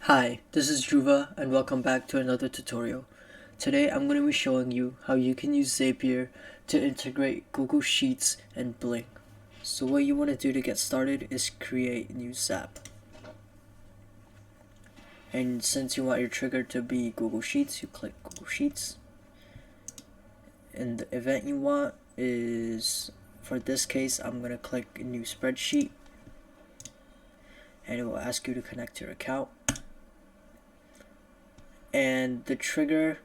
Hi, this is Dhruva and welcome back to another tutorial. Today I'm going to be showing you how you can use Zapier to integrate Google Sheets and Bling. So what you want to do to get started is create a new Zap. And since you want your trigger to be Google Sheets, you click Google Sheets. And the event you want is, for this case, I'm going to click New Spreadsheet. And it will ask you to connect your account. And the trigger,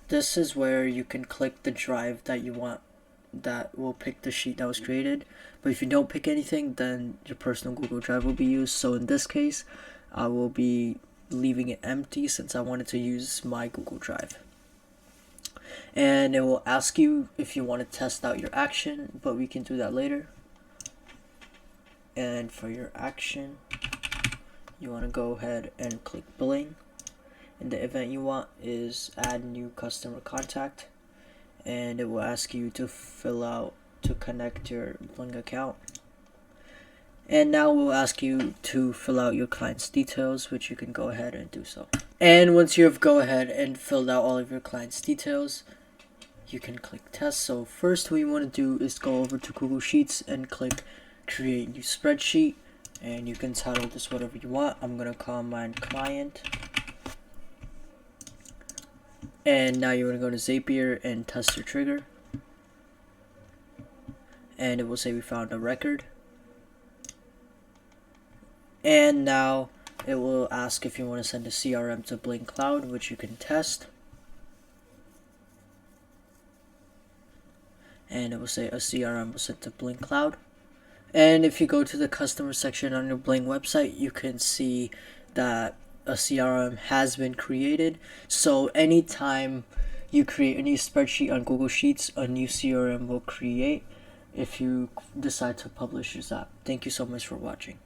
this is where you can click the drive that you want that will pick the sheet that was created. But if you don't pick anything, then your personal Google Drive will be used. So in this case, I will be leaving it empty since I wanted to use my Google Drive. And it will ask you if you want to test out your action, but we can do that later. And for your action, you want to go ahead and click Bling. And the event you want is add new customer contact, and it will ask you to connect your Bling account. And now we'll ask you to fill out your client's details, which you can go ahead and do so. And once you have go ahead and filled out all of your client's details, you can click test. So first what you want to do is go over to Google Sheets and click create new spreadsheet, and you can title this whatever you want. I'm gonna call mine client. And now you want to go to Zapier and test your trigger, and it will say we found a record. And now it will ask if you want to send a CRM to Bling Cloud, which you can test. And it will say a CRM was sent to Bling Cloud. And if you go to the customer section on your Bling website, you can see that a CRM has been created. So anytime you create a new spreadsheet on Google Sheets, a new CRM will create if you decide to publish your Zap. Thank you so much for watching.